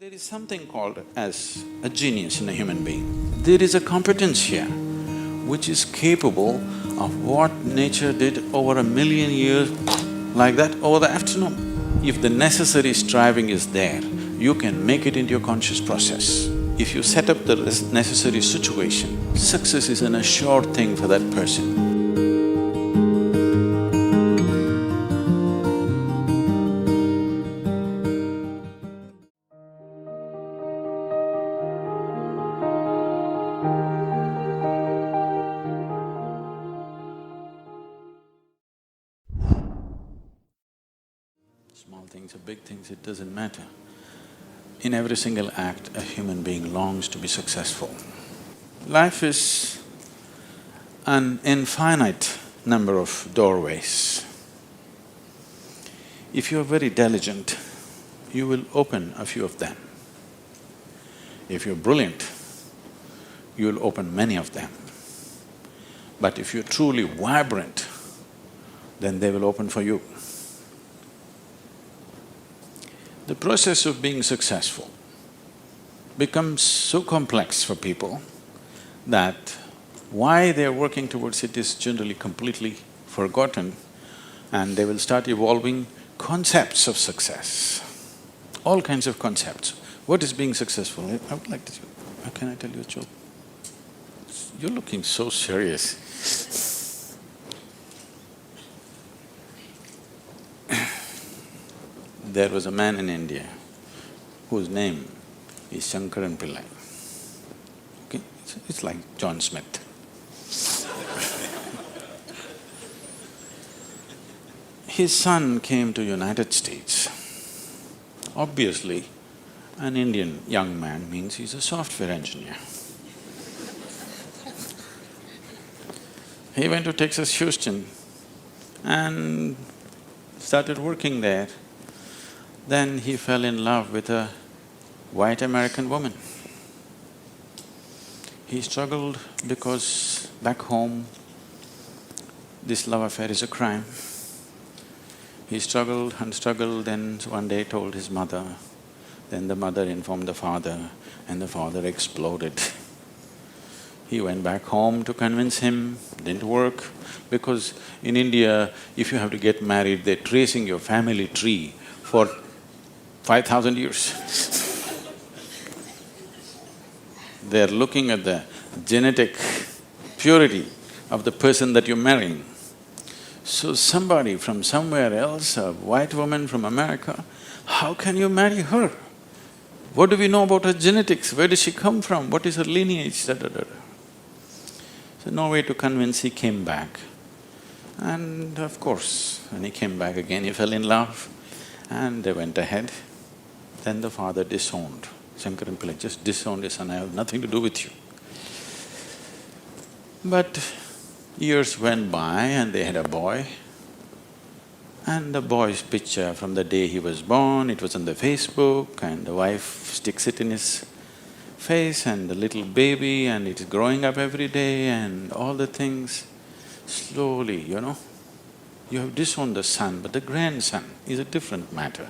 There is something called as a genius in a human being. There is a competence here which is capable of what nature did over 1,000,000 years, like that, over the afternoon. If the necessary striving is there, you can make it into your conscious process. If you set up the necessary situation, success is an assured thing for that person. Small things or big things, it doesn't matter. In every single act, a human being longs to be successful. Life is an infinite number of doorways. If you're very diligent, you will open a few of them. If you're brilliant, you'll open many of them. But if you're truly vibrant, then they will open for you. The process of being successful becomes so complex for people that why they're working towards it is generally completely forgotten, and they will start evolving concepts of success, all kinds of concepts. What is being successful? I would like to… Can I tell you a joke? You're looking so serious. There was a man in India whose name is Pillai. Okay, it's like John Smith. His son came to United States. Obviously, an Indian young man means he's a software engineer. He went to Texas, Houston and started working there. Then he fell in love with a white American woman. He struggled because back home, this love affair is a crime. He struggled and struggled, then one day told his mother. Then the mother informed the father, and the father exploded. He went back home to convince him, didn't work, because in India, if you have to get married, they're tracing your family tree for 5,000 years. They're looking at the genetic purity of the person that you're marrying. So somebody from somewhere else, a white woman from America, how can you marry her? What do we know about her genetics? Where does she come from? What is her lineage? Da, da, da. So no way to convince, he came back. And of course, when he came back again, he fell in love and they went ahead. Then the father disowned. Pillai just disowned his son, I have nothing to do with you. But years went by and they had a boy. And the boy's picture from the day he was born, it was on the Facebook, and the wife sticks it in his face, and the little baby, and it is growing up every day and all the things. Slowly, you have disowned the son, but the grandson is a different matter.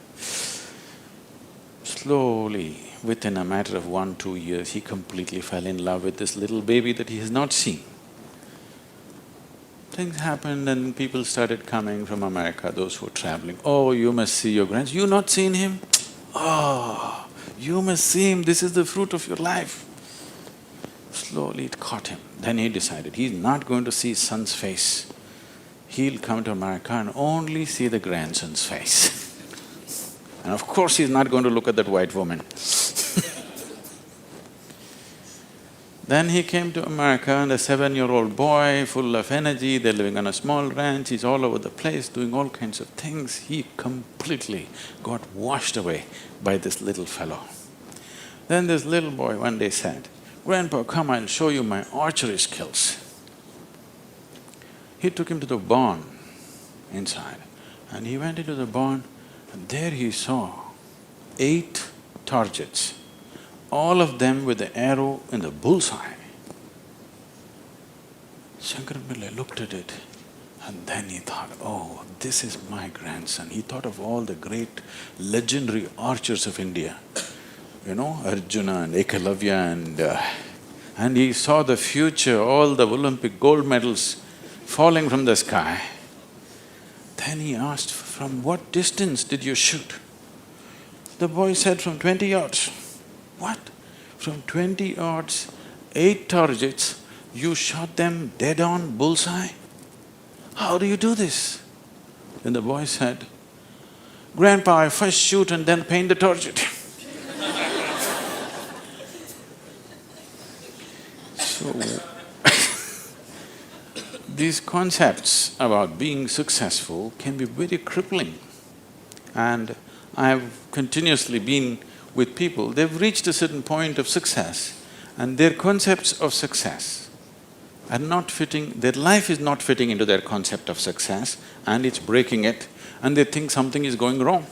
Slowly, within a matter of 1-2 years, he completely fell in love with this little baby that he has not seen. Things happened and people started coming from America, those who were traveling. Oh, you must see your grandson. You not seen him? Oh, you must see him, this is the fruit of your life. Slowly it caught him. Then he decided he's not going to see his son's face. He'll come to America and only see the grandson's face. And of course he's not going to look at that white woman. Then he came to America and a 7-year-old boy, full of energy, they're living on a small ranch, he's all over the place doing all kinds of things. He completely got washed away by this little fellow. Then this little boy one day said, "Grandpa, come, I'll show you my archery skills." He took him to the barn inside and he went into the barn and there he saw 8 targets, all of them with the arrow in the bullseye. Pillai looked at it and then he thought, oh, this is my grandson. He thought of all the great legendary archers of India. Arjuna and Ekalavya and he saw the future, all the Olympic gold medals falling from the sky. Then he asked, "From what distance did you shoot?" The boy said, "From 20 yards. What? From 20 yards, 8 targets, you shot them dead on, bullseye? How do you do this?" Then the boy said, "Grandpa, I first shoot and then paint the target." So, these concepts about being successful can be very crippling. And I've continuously been with people, they've reached a certain point of success and their concepts of success are not fitting, their life is not fitting into their concept of success and it's breaking it and they think something is going wrong.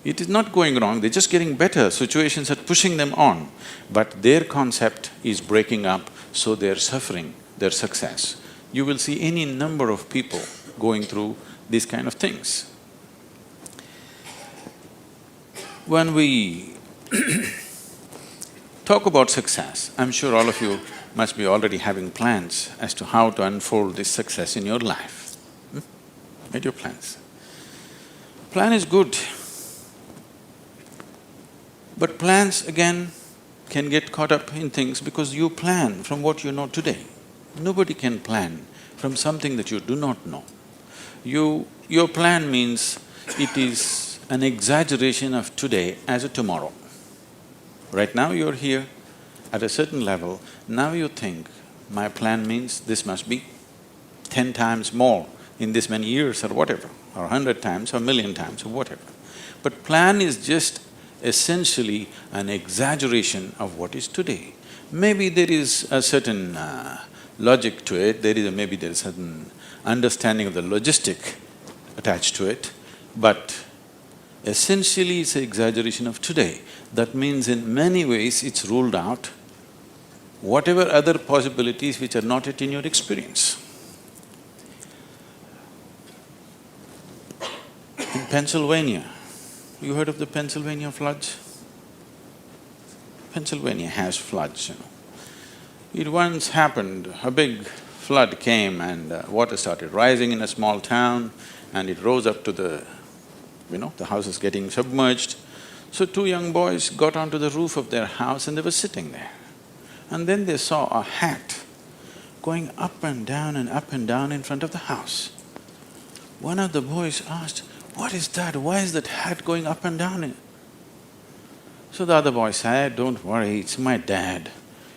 It is not going wrong, they're just getting better, situations are pushing them on, but their concept is breaking up, so they're suffering their success. You will see any number of people going through these kind of things. When we talk about success, I'm sure all of you must be already having plans as to how to unfold this success in your life. Made your plans. Plan is good. But plans again can get caught up in things because you plan from what you know today. Nobody can plan from something that you do not know. Your plan means it is an exaggeration of today as a tomorrow. Right now you're here at a certain level, now you think, my plan means this must be 10 times more in this many years or whatever, or 100 times or 1,000,000 times or whatever. But plan is just essentially an exaggeration of what is today. Maybe there is a certain logic to it, maybe there is a certain understanding of the logistic attached to it, but essentially it's an exaggeration of today. That means in many ways it's ruled out whatever other possibilities which are not yet in your experience. In Pennsylvania, you heard of the Pennsylvania floods? Pennsylvania has floods, It once happened, a big flood came and water started rising in a small town and it rose up to the houses getting submerged. So 2 young boys got onto the roof of their house and they were sitting there. And then they saw a hat going up and down in front of the house. One of the boys asked, "What is that? Why is that hat going up and down?" So the other boy said, "Don't worry, it's my dad.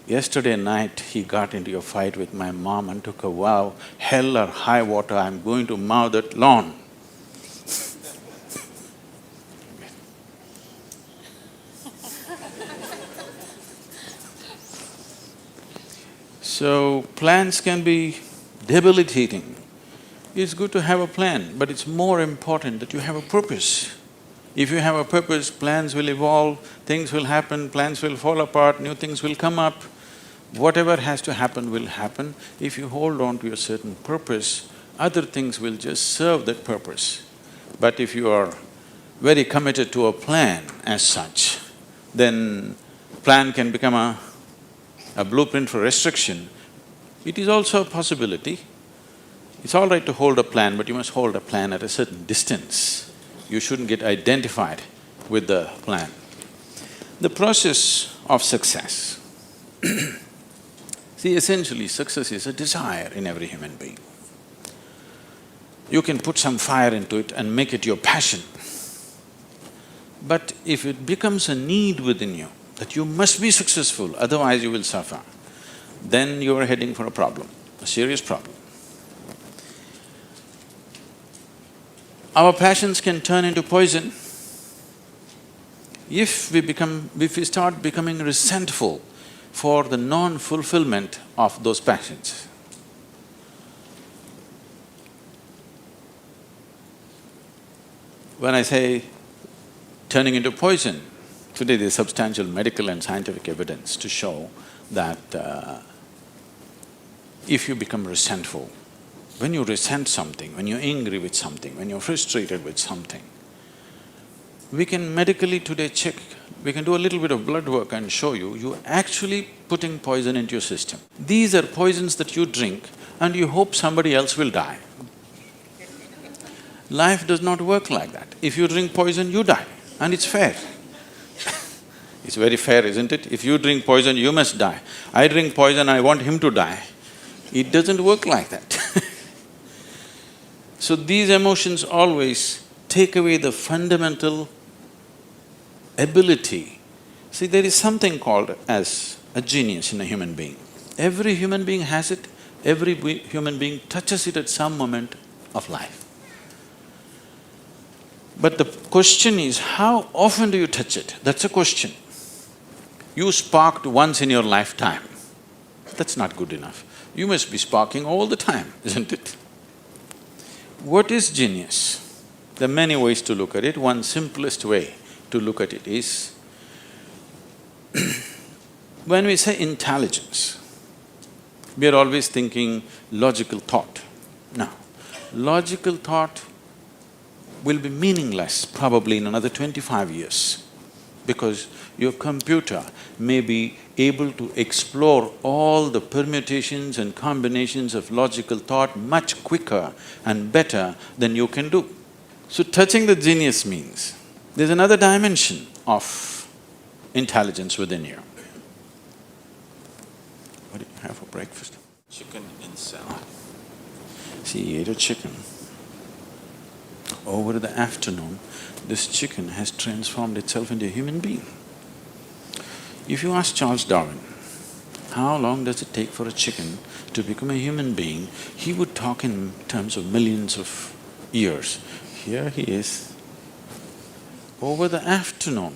Yesterday night he got into a fight with my mom and took a vow, hell or high water, I'm going to mow that lawn." So, plans can be debilitating. It's good to have a plan, but it's more important that you have a purpose. If you have a purpose, plans will evolve, things will happen, plans will fall apart, new things will come up. Whatever has to happen will happen. If you hold on to a certain purpose, other things will just serve that purpose. But if you are very committed to a plan as such, then plan can become a blueprint for restriction. It is also a possibility. It's all right to hold a plan, but you must hold a plan at a certain distance. You shouldn't get identified with the plan. The process of success. See, essentially success is a desire in every human being. You can put some fire into it and make it your passion. But if it becomes a need within you, that you must be successful, otherwise you will suffer, then you are heading for a problem, a serious problem. Our passions can turn into poison if we start becoming resentful for the non-fulfillment of those passions. When I say turning into poison, today there's substantial medical and scientific evidence to show that if you become resentful, when you resent something, when you're angry with something, when you're frustrated with something, We can medically today check, we can do a little bit of blood work and show you, you're actually putting poison into your system. These are poisons that you drink and you hope somebody else will die. Life does not work like that. If you drink poison, you die, and it's fair. It's very fair, isn't it? If you drink poison, you must die. I drink poison, I want him to die. It doesn't work like that. So these emotions always take away the fundamental ability. See, there is something called as a genius in a human being. Every human being has it, every human being touches it at some moment of life. But the question is, how often do you touch it? That's a question. You sparked once in your lifetime. That's not good enough. You must be sparking all the time, isn't it? What is genius? There are many ways to look at it. One simplest way to look at it is, when we say intelligence, we are always thinking logical thought. No, logical thought will be meaningless probably in another 25 years, because your computer may be able to explore all the permutations and combinations of logical thought much quicker and better than you can do. So touching the genius means there's another dimension of intelligence within you. What did you have for breakfast? Chicken in salad. See, he ate a chicken. Over the afternoon, this chicken has transformed itself into a human being. If you ask Charles Darwin, how long does it take for a chicken to become a human being, he would talk in terms of millions of years. Here he is. Over the afternoon,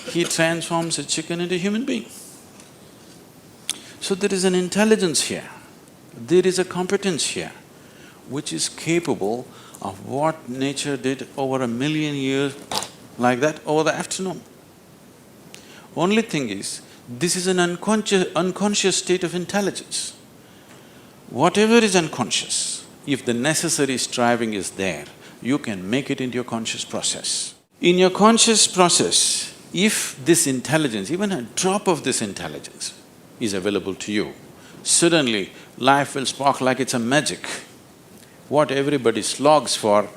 he transforms a chicken into a human being. So there is an intelligence here, there is a competence here, which is capable of what nature did over 1,000,000 years like that over the afternoon. Only thing is, this is an unconscious state of intelligence. Whatever is unconscious, if the necessary striving is there, you can make it into your conscious process. In your conscious process, if this intelligence, even a drop of this intelligence is available to you, suddenly life will spark like it's a magic. What everybody slogs for,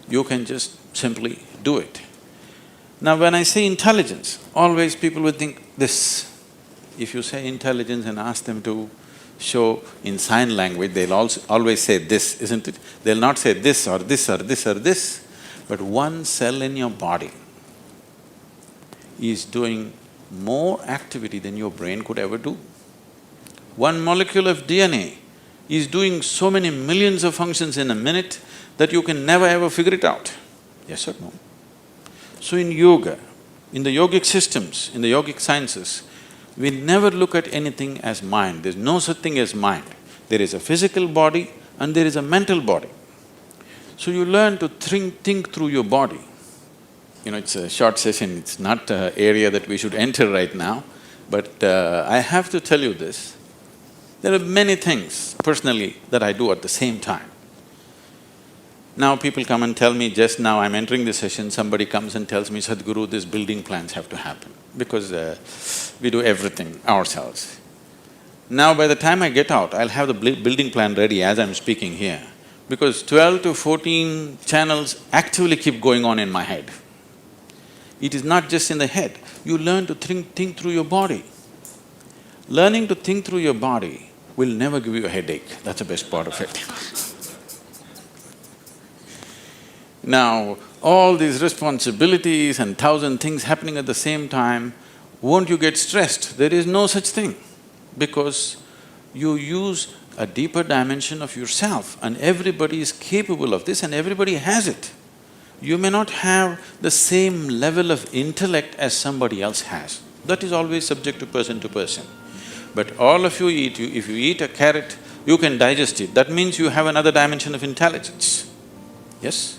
you can just simply do it. Now when I say intelligence, always people would think this. If you say intelligence and ask them to show in sign language, they'll also always say this, isn't it? They'll not say this or this or this or this, but one cell in your body is doing more activity than your brain could ever do. One molecule of DNA is doing so many millions of functions in a minute that you can never ever figure it out. Yes or no? So in yoga, in the yogic systems, in the yogic sciences, we never look at anything as mind. There's no such thing as mind. There is a physical body and there is a mental body. So you learn to think through your body. You know, it's a short session, it's not an area that we should enter right now, but I have to tell you this. There are many things personally that I do at the same time. Now people come and tell me, just now I'm entering the session, somebody comes and tells me, Sadhguru, these building plans have to happen, because we do everything ourselves. Now by the time I get out, I'll have the building plan ready as I'm speaking here, because 12 to 14 channels actively keep going on in my head. It is not just in the head, you learn to think through your body. Learning to think through your body will never give you a headache, that's the best part of it. Now, all these responsibilities and 1,000 things happening at the same time, won't you get stressed? There is no such thing, because you use a deeper dimension of yourself and everybody is capable of this and everybody has it. You may not have the same level of intellect as somebody else has. That is always subject to person. But all of you eat, if you eat a carrot, you can digest it. That means you have another dimension of intelligence. Yes?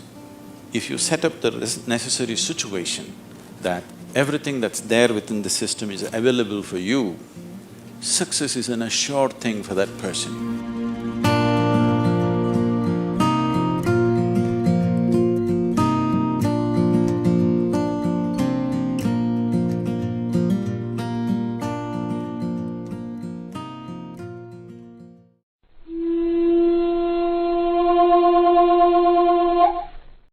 If you set up the necessary situation that everything that's there within the system is available for you, success is an assured thing for that person.